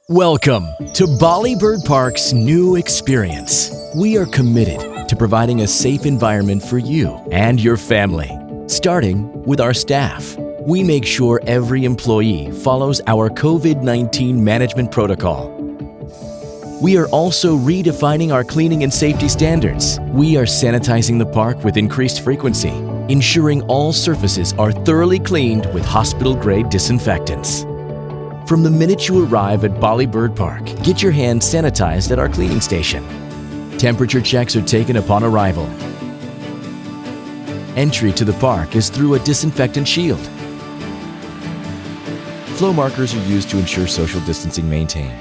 Welcome to Bali Bird Park's new experience. We are committed to providing a safe environment for you and your family. Starting with our staff, we make sure every employee follows our COVID-19 management protocol. We are also redefining our cleaning and safety standards. We are sanitizing the park with increased frequency, ensuring all surfaces are thoroughly cleaned with hospital-grade disinfectants. From the minute you arrive at Bali Bird Park, get your hands sanitized at our cleaning station. Temperature checks are taken upon arrival. Entry to the park is through a disinfectant shield. Flow markers are used to ensure social distancing maintained.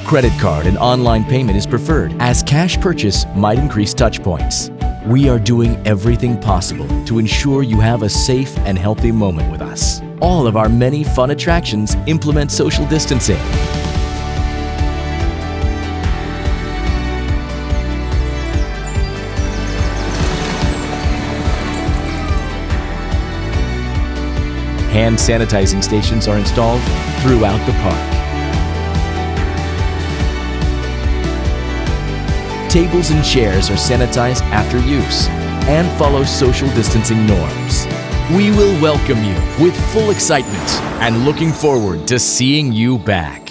Credit card and online payment is preferred, as cash purchase might increase touch points. We are doing everything possible to ensure you have a safe and healthy moment with us. All of our many fun attractions implement social distancing. Hand sanitizing stations are installed throughout the park. Tables and chairs are sanitized after use and follow social distancing norms. We will welcome you with full excitement and looking forward to seeing you back.